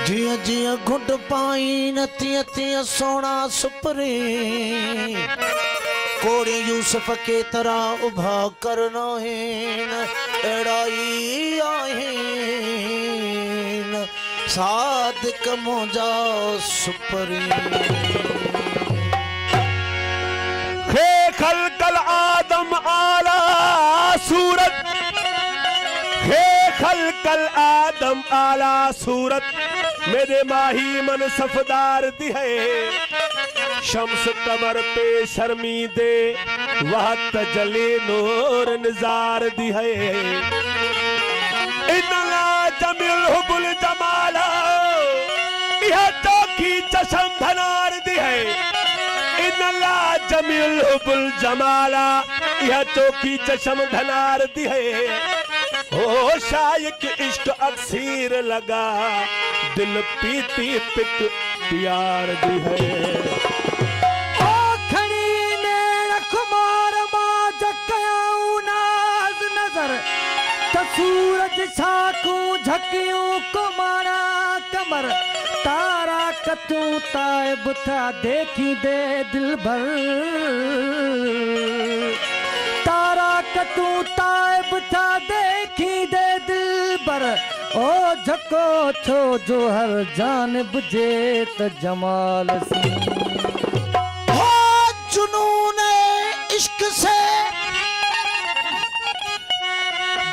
जिया जिया घुट पाई न तिया तिया सोना सुपरे कोड़ी यूसुफ के तरह उभा करना है एड़ाई आहेन सादिक मोजा सुपरी हे खलकल आदम आला सूरत, हे खलकल आदम आला सूरत मेरे माही मन सफदार दी है शम्स कमर पे शर्मी दे वह तजले नूर निजार दी है इन्ना जमील हुबुल जमाला यह तो की चशम धनार दी है इन्ना जमील हुबुल जमाला यह तो की चशम धनार दी है ओ शायक इश्क अक्सीर लगा दिल पीती पिक प्यार दी है ओ खड़ी ने रखमार मां जकयाऊं नाज नजर त सूरज छाकू झकियूं कुमारा कमर तारा कतू ताइब था देखी दे दिल भर तारा कतू ताइब था देखी दे दिल भर ओ झको छो जो हर जान बुझे त जमाल सी हो जुनून इश्क से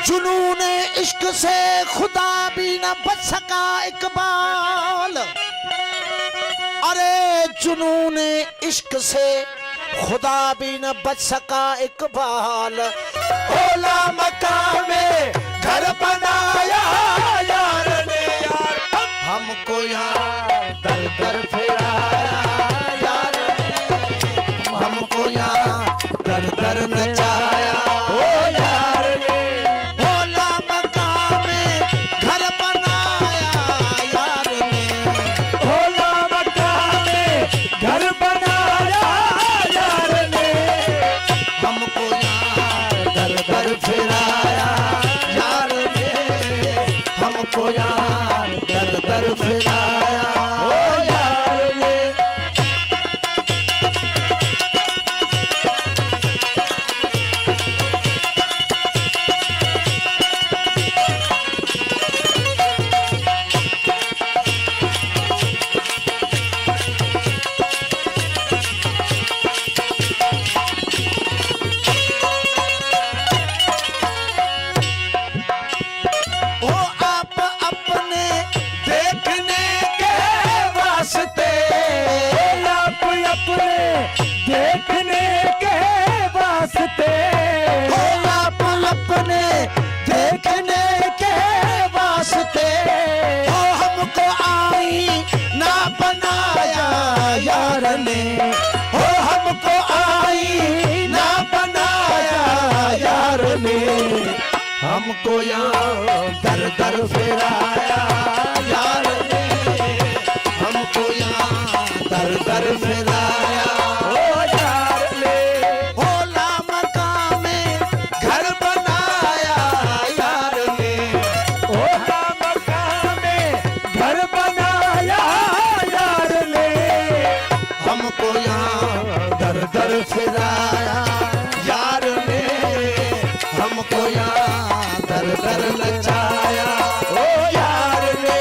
जुनून इश्क से खुदा भी न बच सका इकबाल अरे जुनून इश्क से खुदा भी न बच सका इकबाल ओला मकान में घर बनाया यार ने यार हमको यार दर दर फिराया यार ने हमको यार दर दर नचाया ओ यार ने ओला मकान में घर बनाया यार ने ओला मकान में घर बनाया यार ने हमको यार दर दर फिराया यार ने हमको यार दर दर फिराया ओ यार ने ओ आप अपने देखने के वास्ते आप अपने देखने के वास्ते ओ आप अपने देखने के वास्ते ओ हमको आई ना बनाया यार ने ओ हमको आई ना बनाया यार ने हमको यहाँ दर दर फिराया यार ने हमको यहाँ दर दर फिराया ओ यार ने ओला मकान में घर बनाया यार ने ओला मकान में घर बनाया यार ने हमको यहाँ दर दर फिराया यार ने हमको यहाँ दर दर नचाया ओ यार ने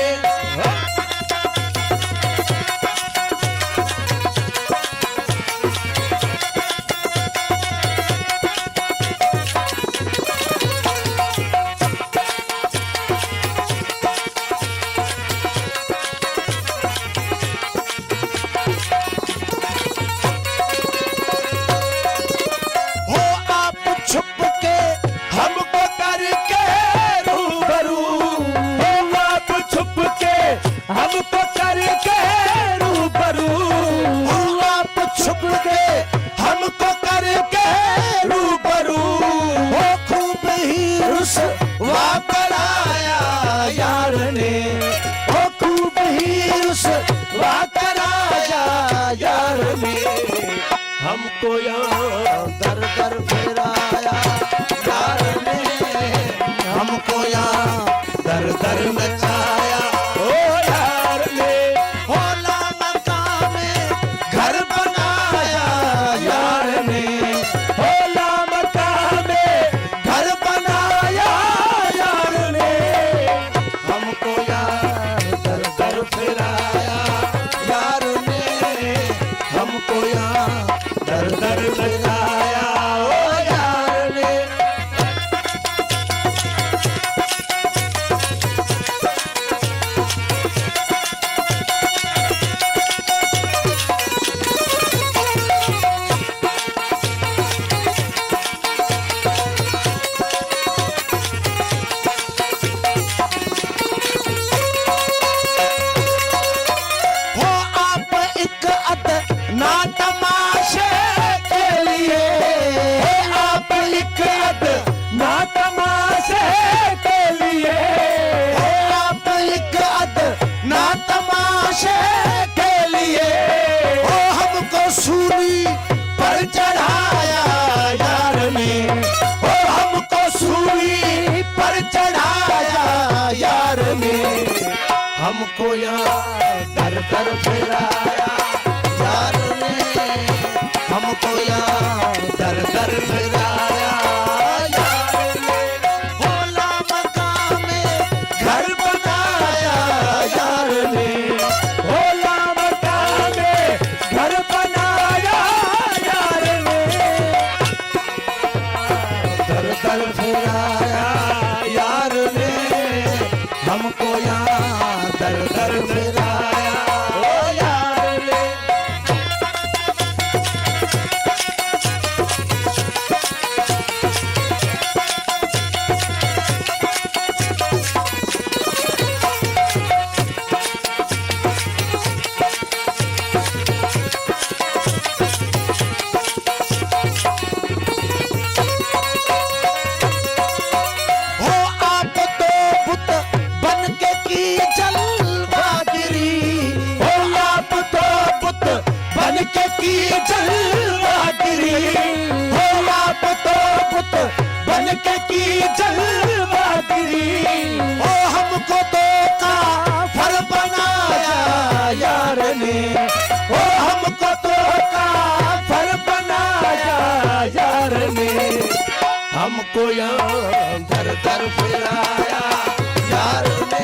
हो आप छुप के हमको करके रूबरू ओ आप छुप के हमको करके रूबरू हो आप छुप के हमको करके रूबरू हो खूब ही रुसवा कराया यार ने हो खूब ही रुसवा कराया यार ने हमको यहाँ दर दर फिराया यार ने हमको यहाँ दर दर नचाया ओ यार हमको यहाँ दर दर फिराया यार ने, हमको यहाँ दर दर फिराया यार ने। होला मकान में घर बनाया यार ने, होला मकान में घर बनाया यार ने, दर दर फिराया यार ने, हमको यहाँ दर दर फिराया ओ यार ने। हो आप तो बुत बन के की जलवागिरी, हो आप तो पुत बन के की जलवागिरी, हो आप तो पुत बन के की जलवागिरी, ओ हमको तो काफर बनाया यार ने, ओ हमको तो काफर बनाया यार ने, हमको यहाँ दर दर फिराया यार ने,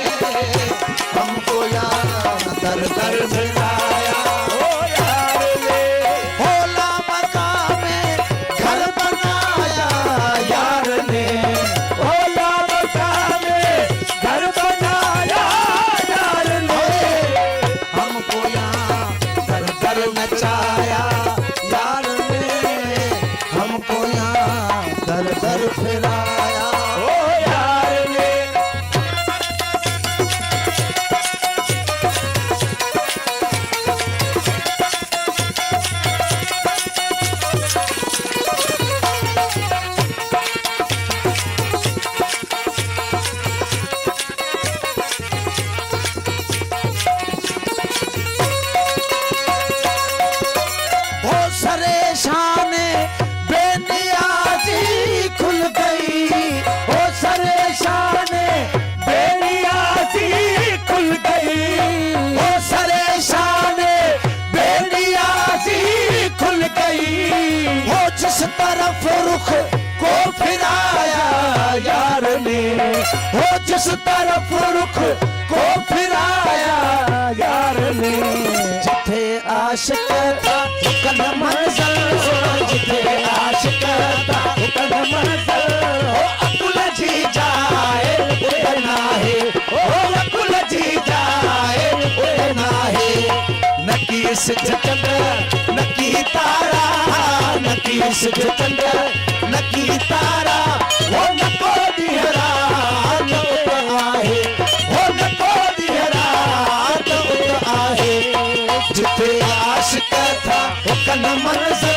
हमको यहाँ दर दर फिराया ओ यार ने, होला मकान में घर बनाया यार ने, होला मकान में घर बनाया यार ने, हमको यहाँ दर दर नचाया यार ने, हमको यहाँ दर दर फिराया ओ यार ने। हो सरे शाने बेनियाजी खुल गई, ओ सरे शाने बेनियाजी खुल गई, हो सरे शाने बेनियाजी खुल गई, हो जिस तरफ रुख को फिराया यार ने, हो जिस तरफ रुख को फिराया यार ने, जिथे आशिक था कन मंजिल, जिथे आशिक था कन मंजिल, ओ अकुल जी जाए उड़ना है, ओ अकुल जी जाए उड़ना है, नकीस चंद्र नकी तारा, नकीस चंद्र नकी तारा, वो नको दिहरा न उत आहे, वो नको दिहरा न उत आहे, जिथे आशिक था ओ कन मंज़िल